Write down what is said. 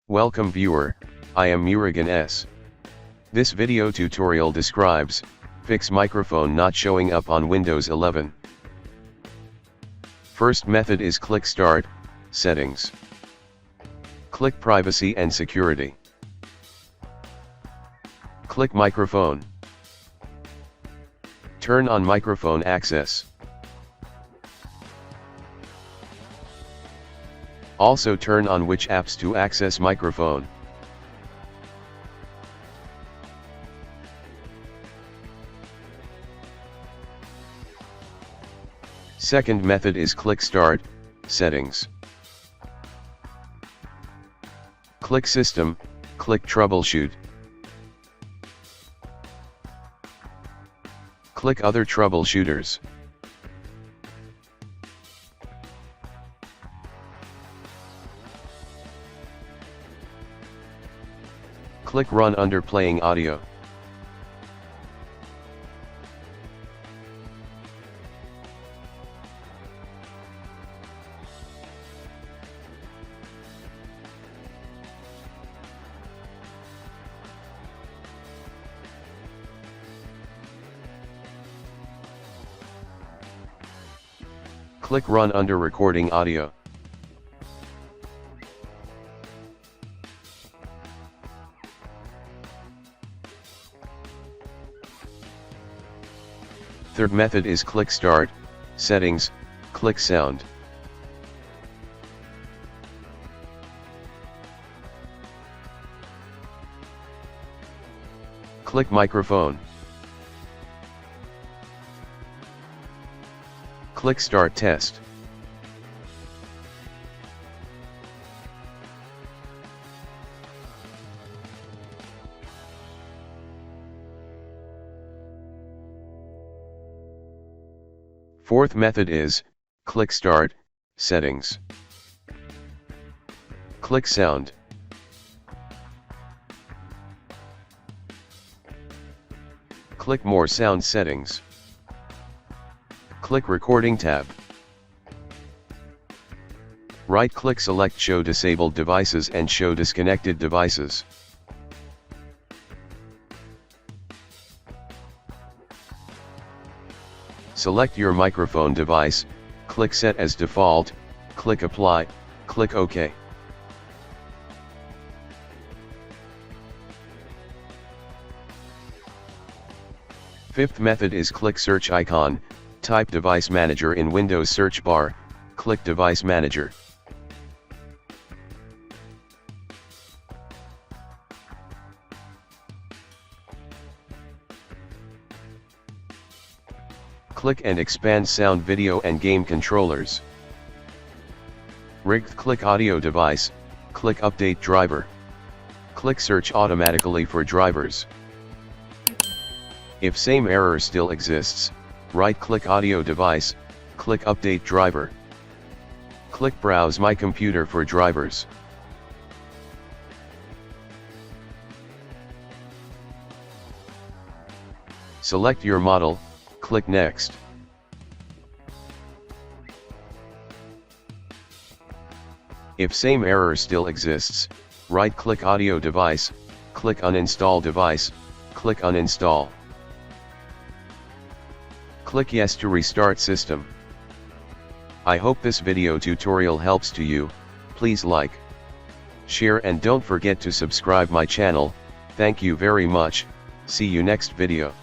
Welcome viewer, I am Murugan S. This video tutorial describes, fix microphone not showing up on Windows 11. First method is click Start, Settings. Click Privacy and Security. Click Microphone. Turn on microphone access. Also turn on which apps to access microphone. Second method is click Start, Settings. Click System, click Troubleshoot. Click Other Troubleshooters. Click Run under Playing Audio. Click Run under Recording Audio. Third method is click Start, Settings, click Sound. Click Microphone. Click Start Test. Fourth method is, click Start, Settings. Click Sound. Click More Sound Settings. Click Recording tab. Right-click select Show Disabled Devices and Show Disconnected Devices. Select your microphone device, click Set as Default, click Apply, click OK. Fifth method is click Search icon, type Device Manager in Windows search bar, click Device Manager. Click and expand Sound, Video and Game Controllers. Rigged click Audio Device, click Update Driver. Click Search automatically for drivers. If same error still exists, right-click Audio Device, click Update Driver. Click Browse My Computer for drivers. Select your model, click Next. If same error still exists, right-click Audio Device, click Uninstall Device, click Uninstall. Click Yes to restart system. I hope this video tutorial helps to you. Please like, share and don't forget to subscribe my channel. Thank you very much. See you next video.